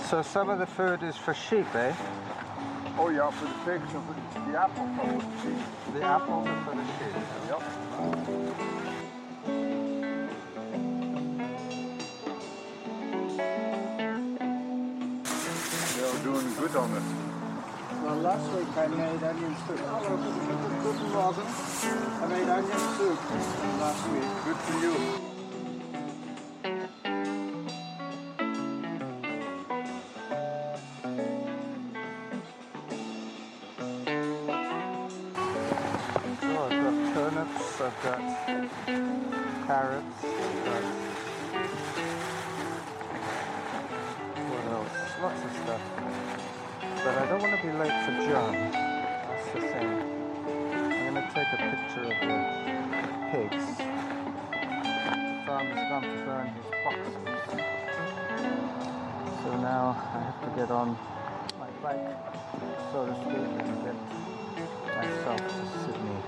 So some of the food is for sheep, eh? Oh yeah, for the pigs and for the apples are for the sheep. The apples are for the sheep. Yep. They're doing good on it. Well, last week I made onion soup. Hello, guten Morgen. I made onion soup last week. Good for you. I've got carrots, I've got what else? Lots of stuff. But I don't want to be late for John. That's the thing. I'm going to take a picture of the pigs. Farmer's gone to burn his boxes. So now I have to get on my bike, so to speak, and get myself to Sydney.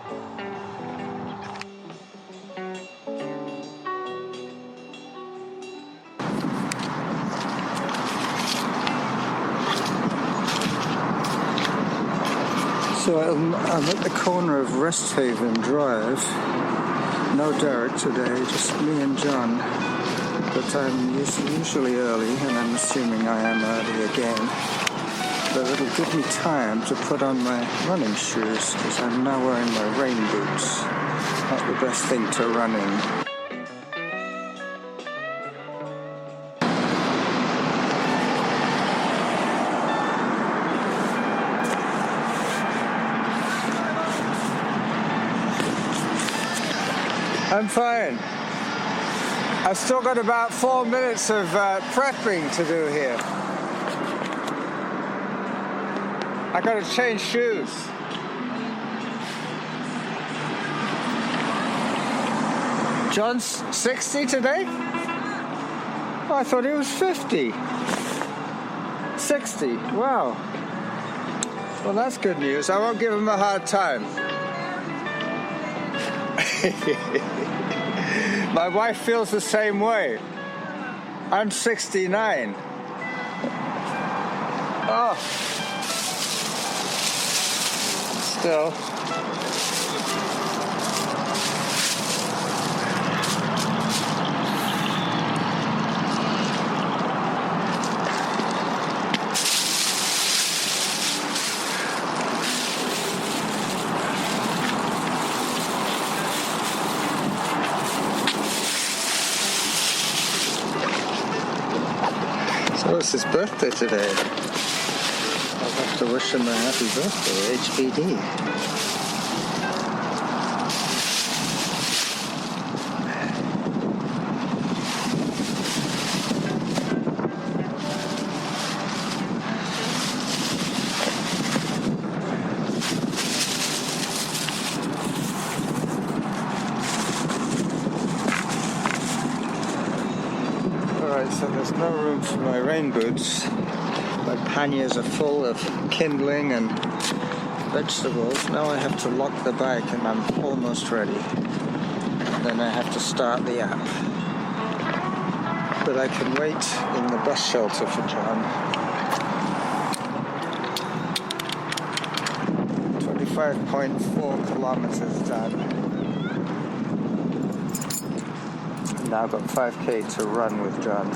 So I'm at the corner of Resthaven Drive. No Derek today, just me and John. But I'm usually early, and I'm assuming I am early again. But it'll give me time to put on my running shoes, because I'm now wearing my rain boots. Not the best thing to run in. I'm fine. I've still got about 4 minutes of prepping to do here. I gotta change shoes. John's 60 today? Oh, I thought he was 50. 60, wow. Well, that's good news. I won't give him a hard time. My wife feels the same way. I'm 69. Oh. Still. So it's his birthday today. I'll have to wish him a happy birthday, HBD. So there's no room for my rain boots. My panniers are full of kindling and vegetables. Now I have to lock the bike and I'm almost ready. Then I have to start the app. But I can wait in the bus shelter for John. 25.4 kilometers done. Now I've got 5k to run with John.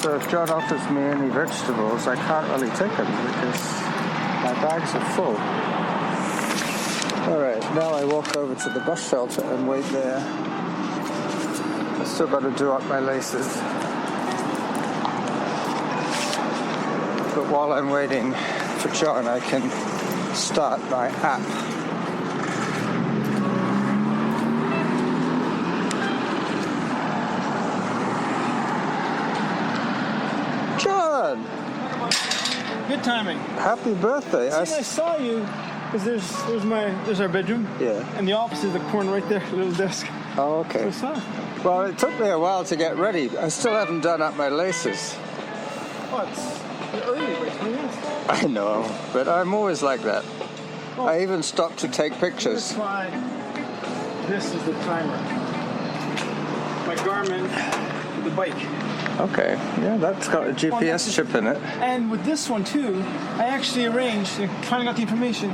So if John offers me any vegetables, I can't really take them because my bags are full. Alright, now I walk over to the bus shelter and wait there. I still got to do up my laces. But while I'm waiting for John, I can start my app. Good timing. Happy birthday. I saw you, because there's our bedroom. Yeah. And the office is the corner right there, little desk. Oh, okay. So I saw it. Well, it took me a while to get ready. I still haven't done up my laces. Oh, it's early, by 20 minutes. I know, but I'm always like that. Oh. I even stopped to take pictures. That's why this is the timer. My Garmin, the bike. Okay, yeah, that's got a GPS chip in it. And with this one too, I actually arranged, finding out the information,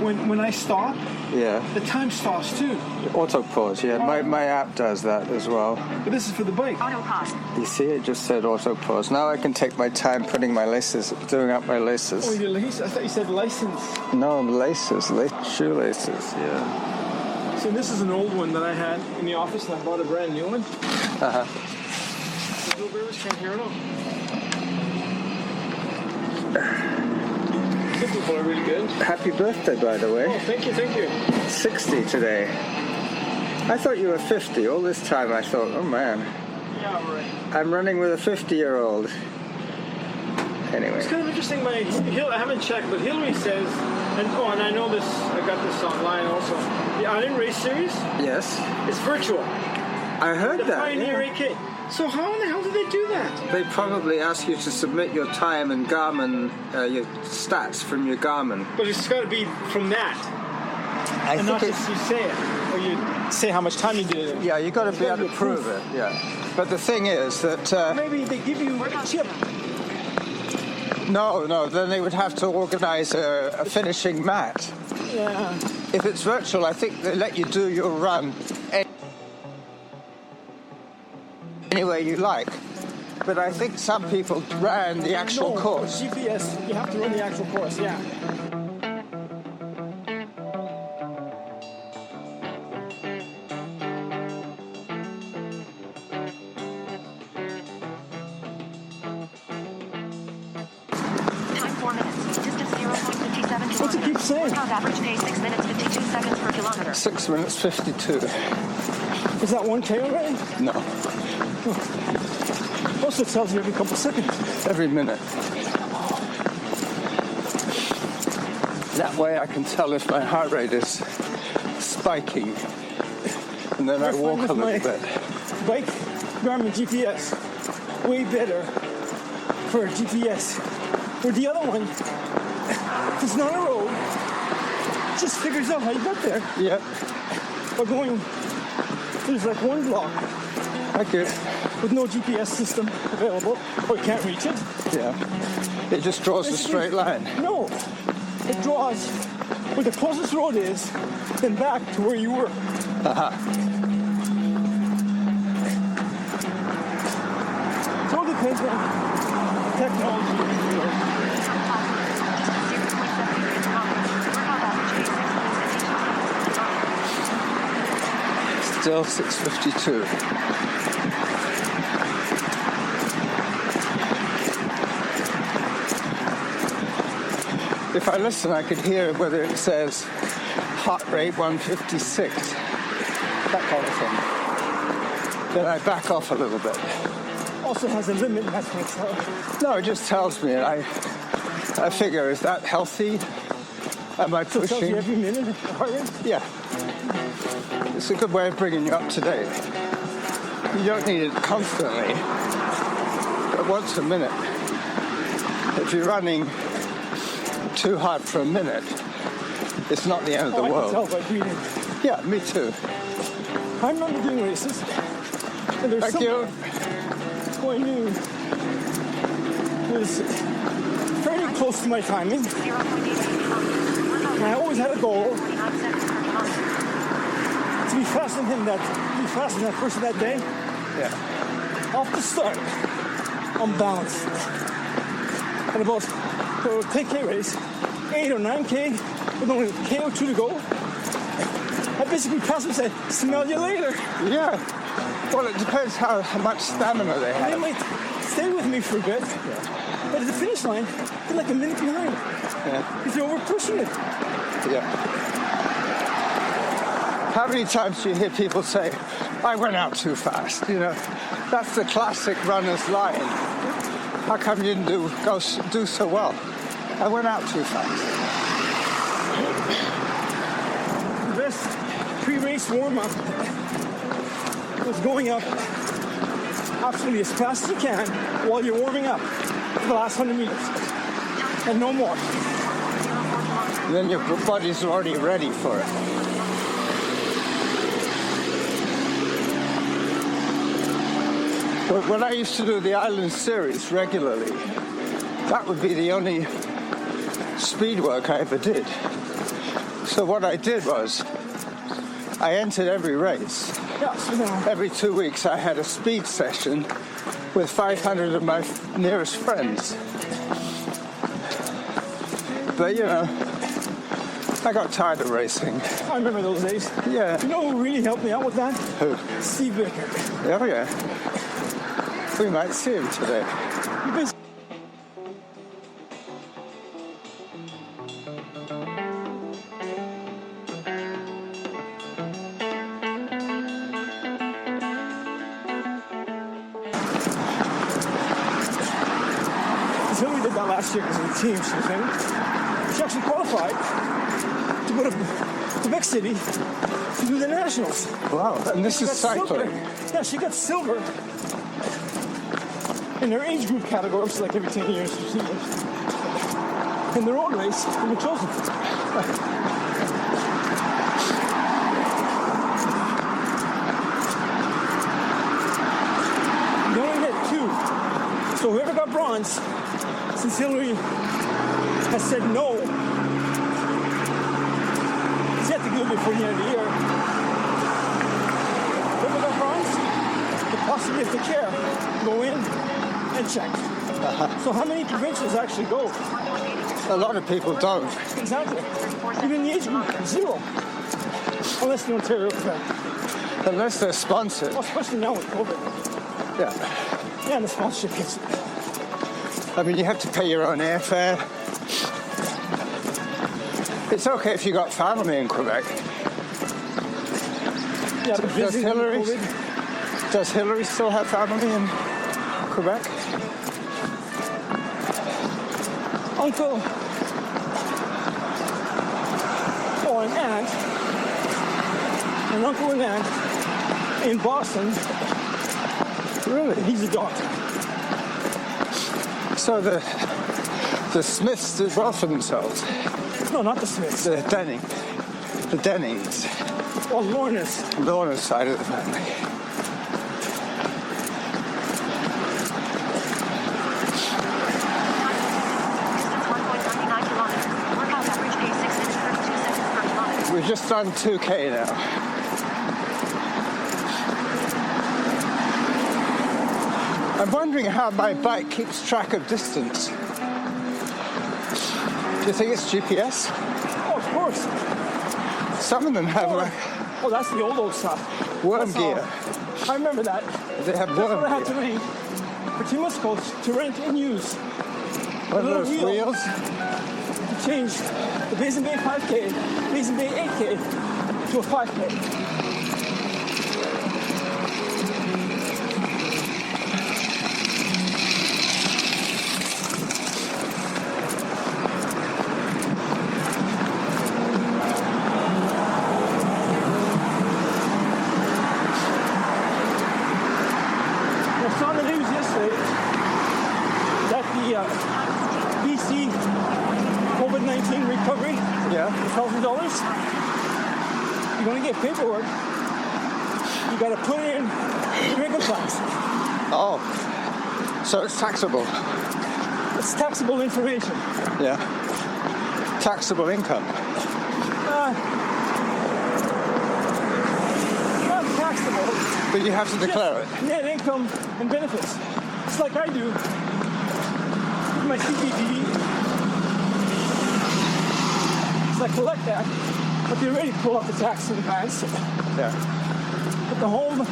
when I stop, Yeah. the time stops too. Auto pause, yeah. My app does that as well. But this is for the bike. Auto pause. You see, it just said auto pause. Now I can take my time putting my laces, doing up my Oh, laces. your lace? I thought you said license. No, laces, shoelaces, yeah. So this is an old one that I had in the office, and I bought a brand new one. Uh-huh. The blueberries can't hear it all. Some people are really good. Happy birthday, by the Oh, way. thank you. 60 today. I thought you were 50. All this time I thought, oh man, Yeah, right. I'm running with a 50-year-old. Anyway. It's kind of interesting. I haven't checked, but Hillary says, and I know this. I got this online also. The Island Race Series. Yes. It's virtual. I heard The that. Pioneer yeah. AK. So how in the hell did they do that? They probably ask you to submit your time and Garmin, your stats from your Garmin. But it's got to be from that, I and not think just you say it, or you say how much time you did it. yeah, you got to It's be gotta able to prove it. Yeah. But the thing is that Maybe they give you a chip. no, then they would have to organize a finishing mat. Yeah. If it's virtual, I think they let you do your run any way you like. But I think some people ran the actual No, course. GPS, you have to run the actual course, yeah. Time 4 minutes. Distance 0.57 What's it keep saying? Workout average pace 6 minutes 52 seconds per kilometer. 6 minutes 52. Is that 1K already? No, Also it tells you every couple seconds. every minute. That way I can tell if my heart rate is spiking. And then I walk a little bit. Bike, Garmin GPS, way better for GPS. Where the other one, if it's not a road, it just figures out how you got there. Yeah, By going, there's like one block thank you. with no GPS system available, or you can't reach it. Yeah. It just draws a straight line. No, it draws where the closest road is, then back to where you were. So it depends on technology. Distance 0.73 kilometers. Workout average pace 6 minutes 52 seconds. Still 6:52. If I listen, I could hear whether it says heart rate 156, that kind of thing. Then I back off a little bit. Also has a limit, that's what it's No, it just tells me. I figure, is that healthy? Am I So it tells you pushing? every minute the heart rate. Yeah. It's a good way of bringing you up to date. You don't need it constantly, but once a minute. If you're running too hard for a minute, it's not the end of the I can world. tell by breathing. Yeah, me too. I remember doing races, and there's Thank you. who I knew was fairly close to my timing, 0.88 kilometers. Workout and I always had a goal 49 seconds per kilometer. to be faster than him, that first of that day. Yeah. Off the start, I'm balanced. And about for a 10K race, 8 or 9K, with only a K or 2 to go, I basically passed him and said, smell you later. Yeah. Well, it depends how much stamina they They have. might stay with me for a bit, but at the finish line, they're like a minute behind. Yeah. Because they're over pushing it. Yeah. How many times do you hear people say, I went out too fast? You know, that's the classic runner's line. How come you didn't do so well? I went out too fast. The best pre-race warm-up was going up absolutely as fast as you can while you're warming up for the last 100 meters. And no more. Then your body's already ready for it. But when I used to do the Island Series regularly, that would be the only speed work I ever did. So what I did was, I entered every race. Every 2 weeks I had a speed session with 500 of my nearest friends. But you know, I got tired of racing. I remember those days. Yeah. You know who really helped me out with that? Who? Steve Vicker. Oh yeah. We might see him today. Hillary did that last year because of the team she was in. She actually qualified to go to Quebec City to do the Nationals. Wow, and this is cycling. Silver. Yeah, she got silver in her age group category, which is like every 10 years. In the road race, they were chosen. You only had two. So whoever got bronze, since Hillary has said no, he's yet to do it before the end of the year. Whoever got bronze, could possibly, if they care, go in and check. So how many provincials actually go? A lot of people don't. Exactly. Even the age group, zero. Unless the Ontario Quebec. Unless they're sponsored. Well, especially now with COVID. Yeah. Yeah, and the sponsorship gets it. I mean, you have to pay your own airfare. It's okay if you got family in Quebec. Yeah, but Does Hillary still have family in Quebec? Uncle or an aunt, an uncle and aunt in Boston. Really? He's a doctor. So the Smiths did well for themselves. No, not the Smiths. The Dennings. Or Lorna's. Lorna's side of the family. We've just done 2K now. I'm wondering how my bike keeps track of distance. Do you think it's GPS? Oh, of course. Some of them have like Oh, that's the old stuff. worm That's all. gear. I remember that. They have That's what I worm had to gear. read for Timus coach to rent and use. What are those little wheel wheels? to change the Bazan Bay 5K, Bazan Bay 8K to a 5K. I saw the news yesterday that the BC COVID-19 recovery, Yeah. $1,000, you're going to get paperwork. You got to put it in your income tax. Oh, so it's taxable. It's taxable information. Yeah. Taxable income. Not taxable. But you have to declare it. Just net income and benefits. It's like I do with my CPD. So I collect that, but they already pull up the tax in advance. Yeah. But the home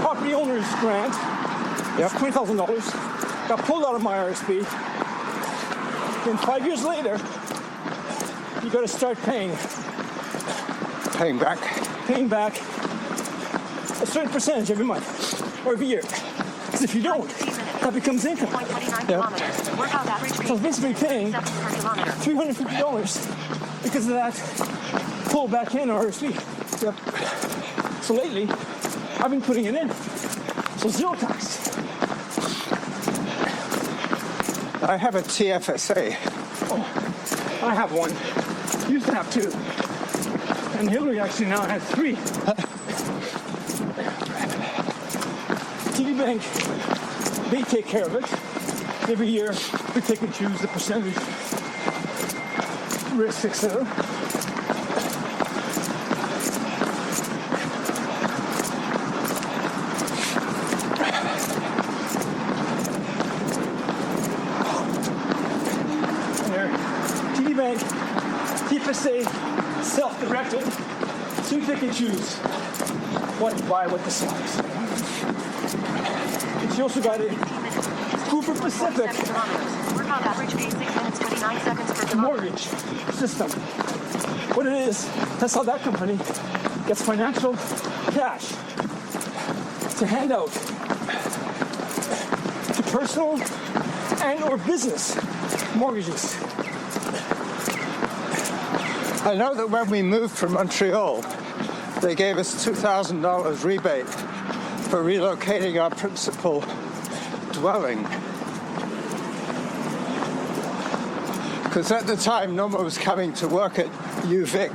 property owner's grant, Yep. $20,000, got pulled out of my RSP. Then 5 years later, you got to start paying Paying back. a certain percentage every month or every year. Because if you don't, that becomes income. 0.29 Yep. kilometers. Work out average So I was basically paying steps per kilometer. $350 because of that pull back in RSV. Yep. So lately, I've been putting it in. So zero tax. I have a TFSA. Oh, I have one. Used to have two. And Hillary actually now has three. TD Bank, they take care of it. Every year, we take and choose the percentage, risk, etc. And their TD Bank, TFSA, self-directed, so you pick and choose what to buy, what to sell. And she also got a Cooper Pacific 7 kilometers. Work out average pace 6 minutes 29 seconds per kilometer. mortgage system. What it is, that's how that company gets financial cash to hand out to personal and or business mortgages. I know that when we moved from Montreal, they gave us $2,000 rebate for relocating our principal dwelling. Because at the time, Norma was coming to work at UVic.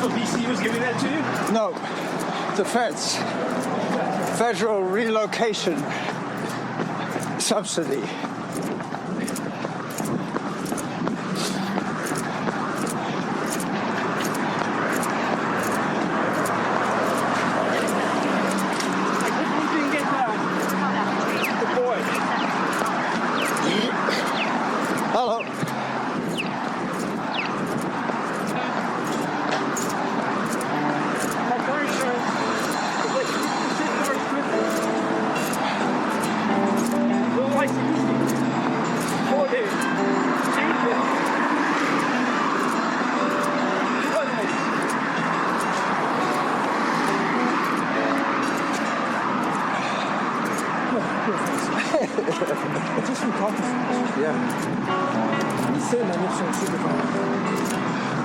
So BC was giving that to you? No, the feds. Federal relocation subsidy. I couldn't even get that. Work out average pace Good boy. 8 seconds per kilometer. Hello. My car insurance is like $6 Little like 4 days. 8 days. It's just from coffee. Yeah. He's saying that it's so super fun.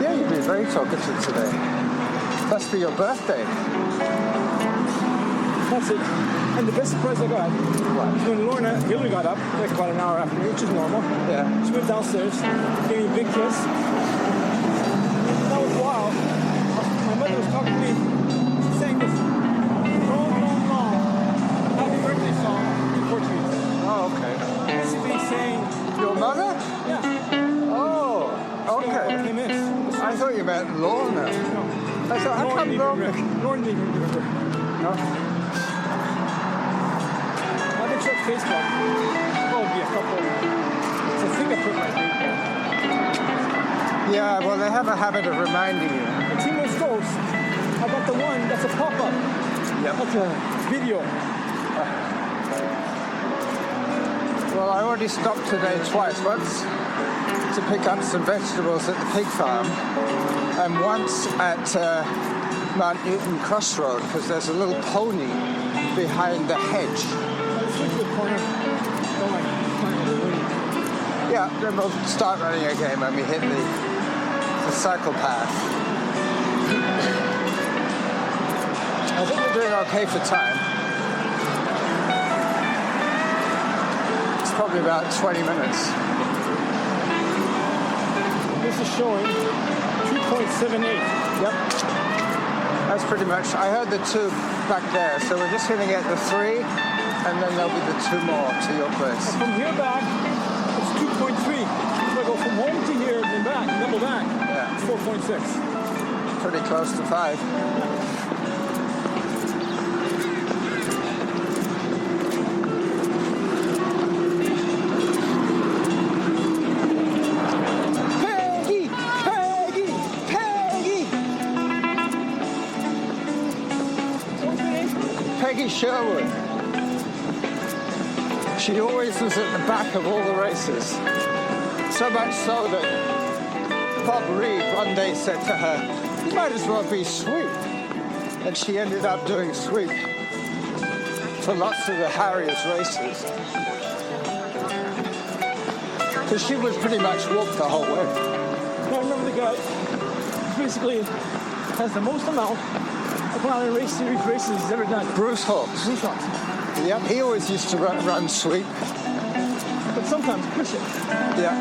Yeah, you've been very talkative today. Must be your birthday. That's it. And the best surprise I got was when Lorna Hillary got up, like about an hour after me, which is normal. Yeah. She went downstairs, gave me a big kiss. That was wild. My mother was talking to me. She sang this long, long, long happy birthday song in Portuguese. Oh, okay. Basically saying, Your mother? yeah, Oh, okay. hey miss. I thought you meant Lorna. I thought, how come Lorna? Lauren didn't even remember. No? I've been checked Facebook. Probably a couple. So I think I put my date there. Yeah, well, they have a habit of reminding you. And Timo Stokes, I got the one that's a pop-up. Yep. That's a video. Well, I already stopped today twice. Once to pick up some vegetables at the pig farm, and once at Mount Newton Crossroad, because there's a little pony behind the hedge. I switch to the corner. Don't like climbing the wing. Yeah, then we'll start running again when we hit the cycle path. I think we're doing okay for time. It's probably about 20 minutes. This is showing 2.78. Yep. That's pretty much, I heard the 2 back there, so we're just going to get the 3, and then there'll be the 2 more to your place. From here back, it's 2.3. If I go from home to here and then back, double back, Yeah. it's 4.6. Pretty close to 5. Peggy! Peggy! Peggy! What's your name? Peggy Sherwood. She always was at the back of all the races. So much so that Bob Reed one day said to her, "You might as well be sweep." And she ended up doing sweep to lots of the Harriers races. Because she was pretty much walked the whole way. I remember the guy who basically has the most amount of Mountain Race Series races he's ever done. Bruce Hawks. Bruce Hawks. Yep, he always used to run sweep. But sometimes push it. Yeah.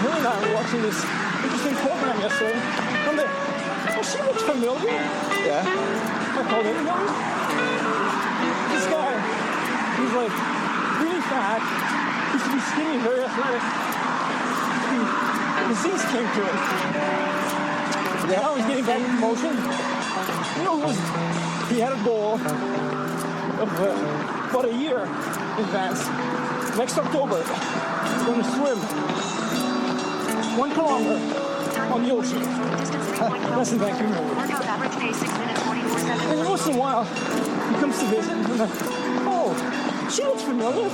Billy and I were watching this interesting program yesterday. I'm like, oh, she looks familiar. Yeah. I called it, this guy, he's like really fat, used to be skinny, very athletic. Disease came to him. Yeah. Now he's getting back into motion. You know, he had a goal of about a year in advance. Next October, he's going to swim 1 kilometer on the ocean. That's in Vancouver. Workout average pace 6 minutes 44 seconds. And once in a while, he comes to visit, and I'm like, oh, she looks familiar.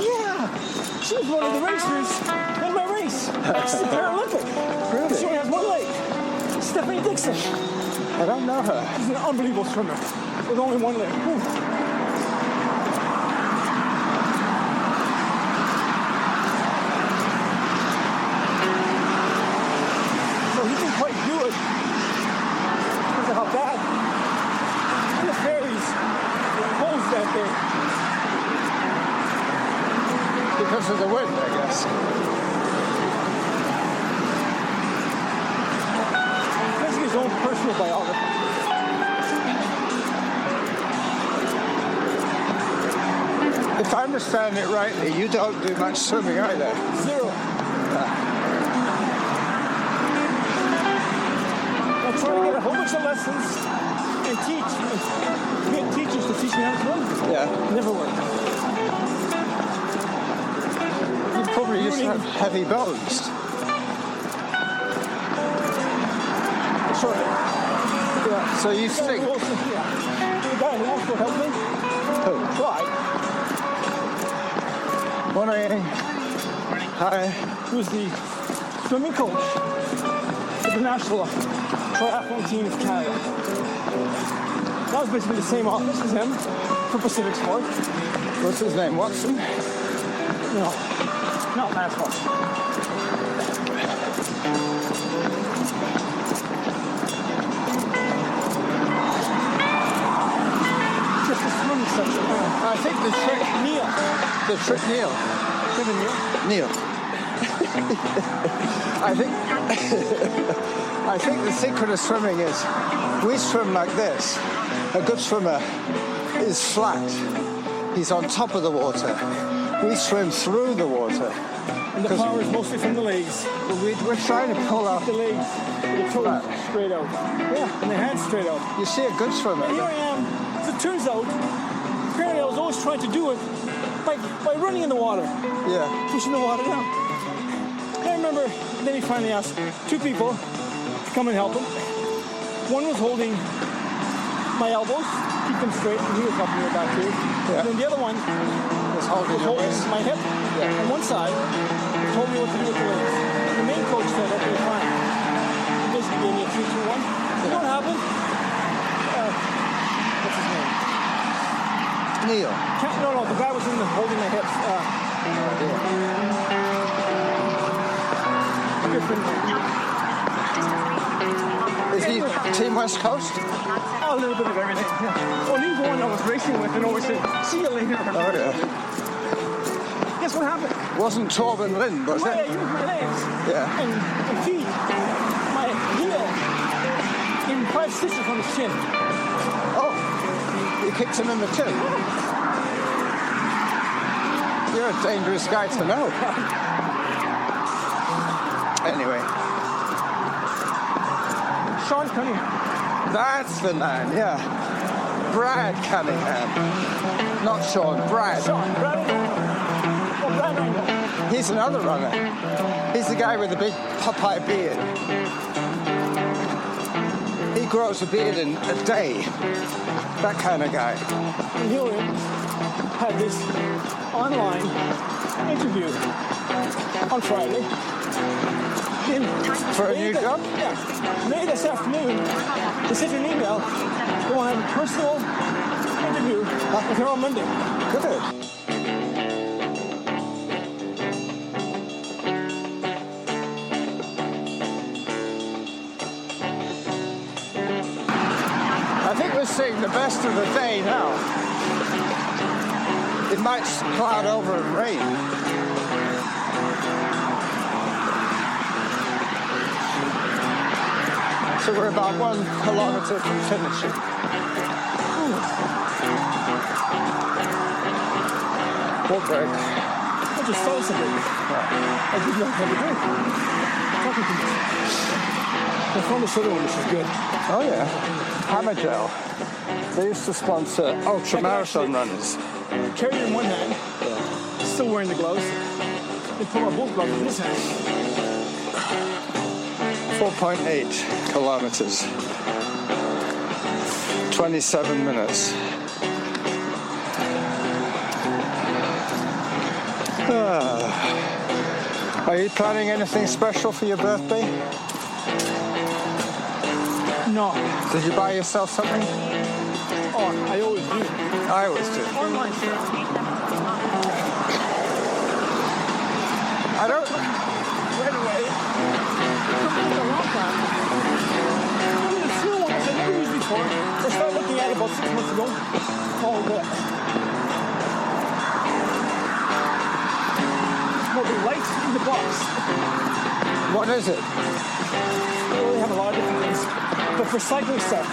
Yeah, she was one of the racers in my race. She's a Paralympic. Really? She only has one leg. Stephanie Dixon. I don't know her. She's an unbelievable swimmer with only one leg. Ooh. So he didn't quite do it because of how bad the ferries closed that day. Because of the wind, I guess. This is his own personal biography. If I understand it rightly, you don't do much swimming either. Zero. I try to get a whole bunch of lessons and teach. Get teachers to teach me how to swim. Yeah. Never worked. You probably used to have heavy bones. Sure. Yeah. So you think. The guy who also helped me Who? try. Morning. Hi. He was the swimming coach for the national triathlon team of Canada. That was basically the same office as him for Pacific Sport. What's his name? Watson? No, not NASCAR. Just the swimming section. I think the trick. Neil. Neil. Kevin Neil. Neil. I think the secret of swimming is we swim like this. A good swimmer is flat. He's on top of the water. We swim through the water. And the power is mostly from the legs. We're trying to pull out. The legs, the toes straight out. Yeah, and the hands straight out. You see a good swimmer. And here I am. As it turns out, apparently I was always trying to do it by running in the water. Yeah. Pushing the water down. I remember then he finally asked 2 people to come and help him. One was holding my elbows, keep them straight, and he was helping me with that too. Yeah. And then the other one Was holding was your holding waist. my hip on one side, told me what to do with the legs. The main coach said, okay, fine. He basically gave me a 3, 2, 1. You know what happened? What's his name? Neil. No, the guy was holding my hips. Different. Is he Team West Coast? A little bit of everything. Yeah. Well, he's the one I was racing with and always said, see you later. Oh, yeah. Guess what happened? Wasn't Torben Lind, was I it? used my legs Yeah. and feet, my heel, in 5 stitches on his chin. Oh, you kicked him in the chin. You're a dangerous guy to know. Anyway, Sean Cunningham. that's the man, yeah. Brad Cunningham. Not Sean, Brad. Sean, Brad. Oh, Brad Rangel. He's another runner. He's the guy with the big Popeye beard. He grows a beard in a day. That kind of guy. And he had this online interview on Friday. in. For a new job? Yeah. Maybe this afternoon, they sent an email. They want to have a personal interview with her on Monday. Good. I think we're seeing the best of the day now. It might cloud over and rain. So we're about 1 kilometer from finishing. We'll break. I just saw something. I did not have a drink. Talking to you. I found this other one, which is good. Oh yeah, Hammergel. They used to sponsor ultramarathon runners. Carry it in one hand, still wearing the gloves. They pull out both gloves in this hand. 4.8 kilometers. 27 minutes. Are you planning anything special for your birthday? No. Did you buy yourself something? Oh, I always do. I always do. Online stuff. I don't. Right away. Something a long time. I mean, it's still one I've never used before. I started looking at it about 6 months ago. Called the light in the box. What is it? They really have a lot of different things. But for cycling stuff,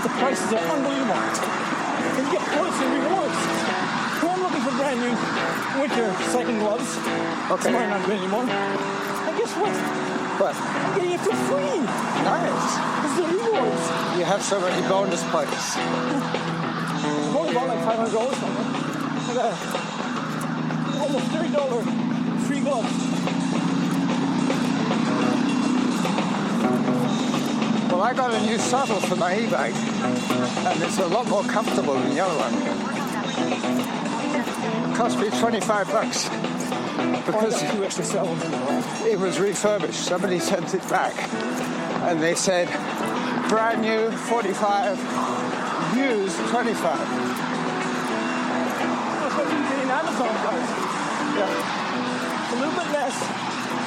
the prices are unbelievable. And you get points and rewards. So I'm looking for brand new winter cycling gloves. Okay. Mine aren't good anymore. And guess what? What? I'm getting it for free. Nice. This is the rewards. You have so many bonus points. I've only bought like $500 from them. I got almost $30 free gloves. Well, I got a new saddle for my e-bike, and it's a lot more comfortable than the other one. It cost me $25 because Two extra saddles in the back. it was refurbished. Somebody sent it back, and they said brand new 45, used 25. That's what you get in Amazon price. Yeah, A little bit less.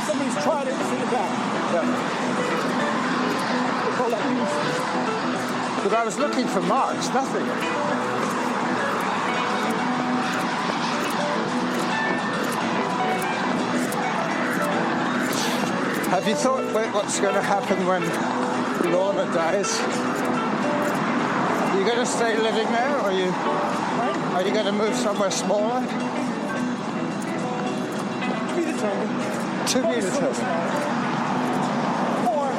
Somebody's tried it and sent it back. yeah. They call that used. But I was looking for marks, nothing. Have you thought what's going to happen when Lorna dies? Are you going to stay living there, or are you going to move somewhere smaller? To be determined. To be determined. Or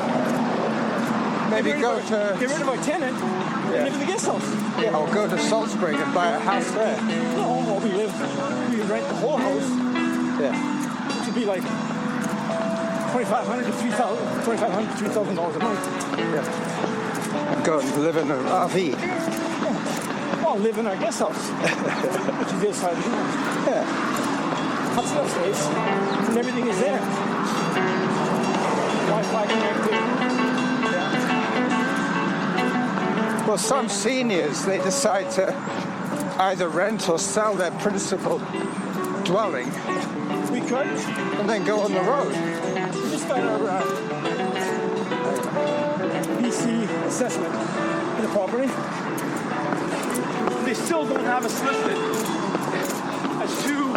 Maybe get go rid to of my tenant and live in the guest house. or go to Salt Spring and buy a house there. No, or we rent the whole house Yeah. to be like $2,500 to $3,000 a month. Yeah. Go and live in an RV. Or live in our guest house, which is the other side of the room. Yeah. That's enough space, and everything is there. Wi-Fi connected. Well, some seniors, they decide to either rent or sell their principal dwelling We could. and then go on the road. We just got our BC assessment for the property. They still don't have us listed as two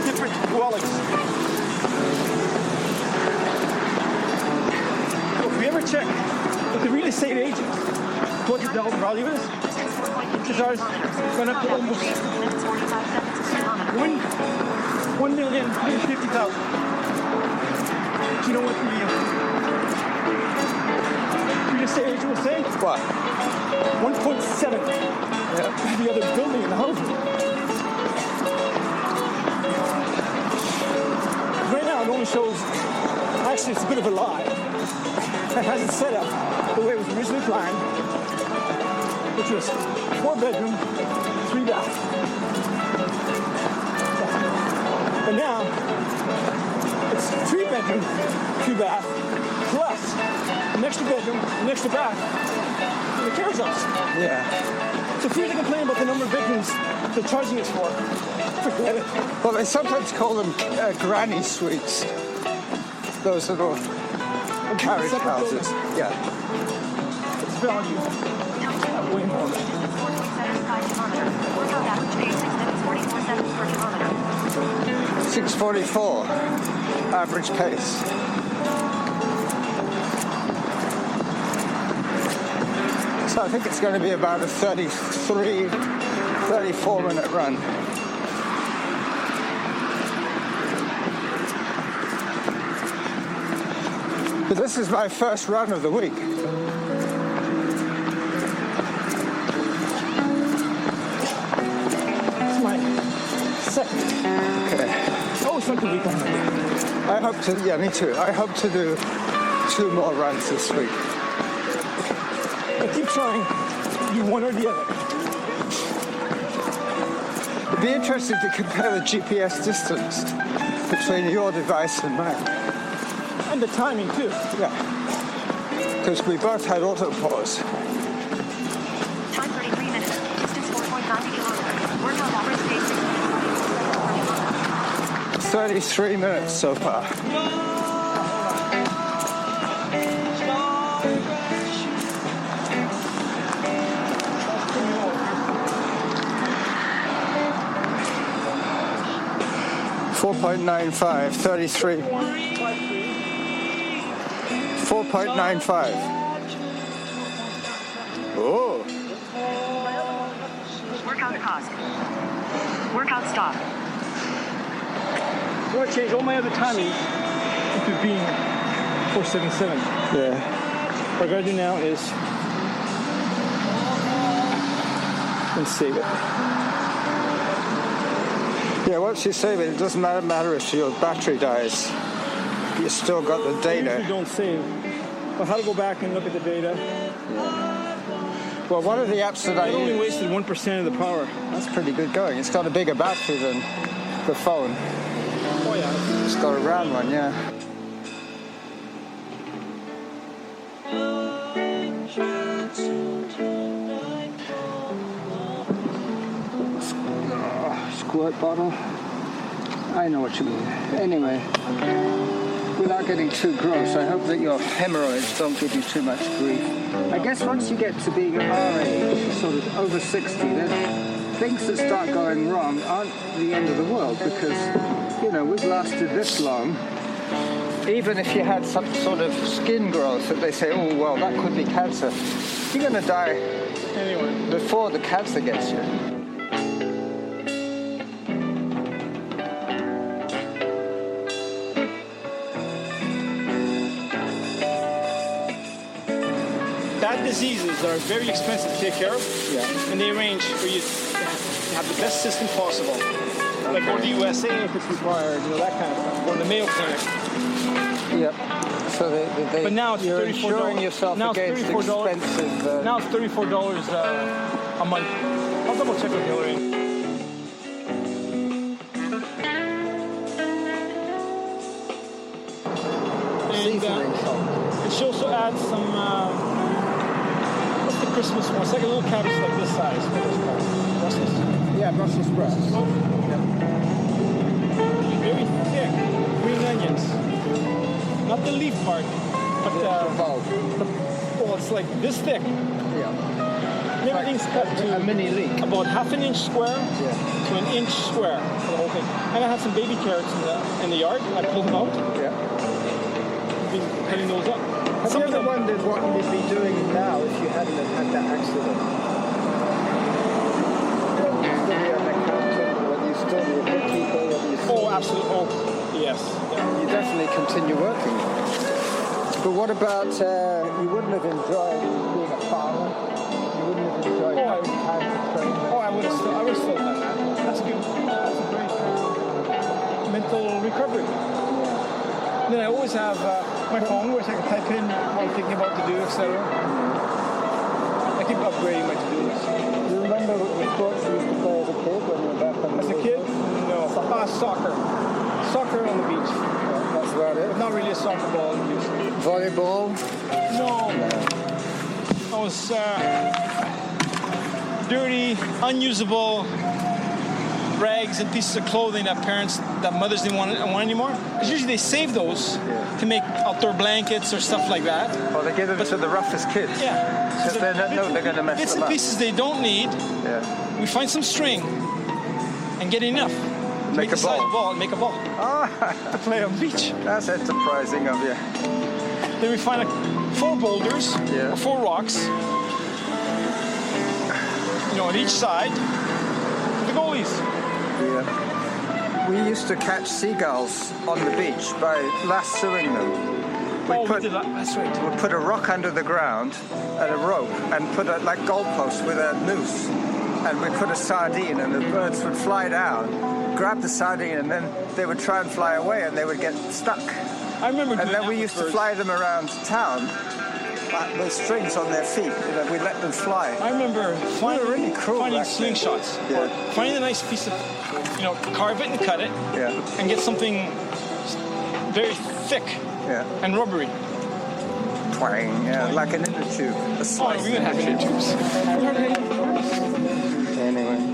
different dwellings. So if we ever check with the real estate agent what the dollar value is, because ours went up to almost $1,150,000. Do you know what the real estate agent was saying? What? 1.7. Yeah. The other building in the house. Right now it only shows, actually it's a bit of a lie. It has it set up the way it was originally planned, which was 4 bedroom, 3 bath. But now, It's 3-bedroom, 2-bath, plus an extra bedroom, an extra bath, and the carriage house. Yeah. So if you're to complain about the number of bedrooms they're charging us for, forget it. Well, they sometimes call them granny suites. Those little carriage separate houses. buildings. Yeah. It's value. Way more. 4.75 kilometers. Workout average pace 6 minutes 44 seconds per kilometer. 6:44 average pace. So I think it's going to be about a 34-minute run. But this is my first run of the week. It's my second. Okay. Oh, second week on Monday. I hope to, yeah, me too. I hope to do 2 more runs this week. I keep trying. Do one or the other. It'd be interesting to compare the GPS distance between your device and mine. And the timing too. Yeah. Because we both had autopause. Time 33 minutes. Distance 4.90 kilometers. Workout average pace 6 minutes 44 seconds per kilometer. 33 minutes so far. 4.95, 33. 4.95. Oh. Workout cost. Workout stop. So I changed all my other timing into being 477. Yeah. What I gotta do now is and save it. Yeah, once you save it, it doesn't matter if your battery dies. You still got the I usually data. don't save. But how to go back and look at the data? Well, one of the apps that I I only use, wasted 1% of the power. that's pretty good going. It's got a bigger battery than the phone. Oh yeah. It's got a round one, yeah. Squirt bottle. I know what you mean. Anyway, without getting too gross, I hope that your hemorrhoids don't give you too much grief. I guess once you get to being our age, sort of over 60, then things that start going wrong aren't the end of the world because, you know, we've lasted this long. Even if you had some sort of skin growth that they say, oh, well, that could be cancer, you're going to die Anyway. before the cancer gets you. Bad diseases are very expensive to take care of. Yeah. And they arrange for you to have the best system possible. Like go to the USA if it's required, you know, that kind of stuff. Or the Mayo Clinic. Yep. So they But now it's you're $34. insuring yourself Now it's against $34. expensive. Now it's $34 a month. I'll double check with Hillary. And seasoning salt. and she also adds some, what's the Christmas one? It's like a little cabbage like this size. What is it called? Brussels? Yeah, Brussels sprouts. Very thick green onions. Not the leaf part, but Bulb. well, it's like this thick. Yeah. And everything's cut A to mini leek. about half an inch square Yeah. to an inch square for the whole thing. And I had some baby carrots in the yard. I pulled them out. Yeah. I've been cutting those up. Have Some you of ever them, wondered what you'd be doing now if you hadn't have had that accident? Whether you still be an accountant, whether you still be a bookkeeper, whether you still... oh, absolutely. Oh, yes. Yeah. You definitely continue working. But what about, you wouldn't have enjoyed being a farmer? You wouldn't have enjoyed having time to train? Oh, I would have still done that. That's good. That's a great mental recovery. Then I always have my phone, which I can type in what I'm thinking about to do, etc. I keep upgrading my to-do list. Do you remember the sports you used to play as a kid when you were back on the As a kid, no. Soccer. Soccer on the beach. That's not really a soccer ball. Volleyball? No. That was dirty, unusable rags and pieces of clothing that mothers didn't want anymore. Because usually they save those to make outdoor blankets or stuff like that. Well, they give them to the roughest kids. Yeah. Because they know they're going to mess Bits them and up. pieces they don't need. Yeah. We find some string and get enough to Make a the size of ball. the ball and make a ball Ah, to play on the beach. that's enterprising of you. Then we find 4 boulders or 4 rocks, on each side for the goalies. Yeah. We used to catch seagulls on the beach by lassoing them. We did that. That's right. We'd put a rock under the ground and a rope and put a goalpost with a noose. And we'd put a sardine and the birds would fly down, grab the sardine, and then they would try and fly away and they would get stuck. I remember doing And then that we with used to birds. fly them around town, like with strings on their feet. We let them fly. I remember finding, really cruel finding back then. slingshots. Yeah. Finding a nice piece of, carve it and cut it, Yeah. and get something very thick Yeah. and rubbery. Twang. Yeah. Like an inner tube. A Oh, slice we would have inner it in tube. tubes. Anyway.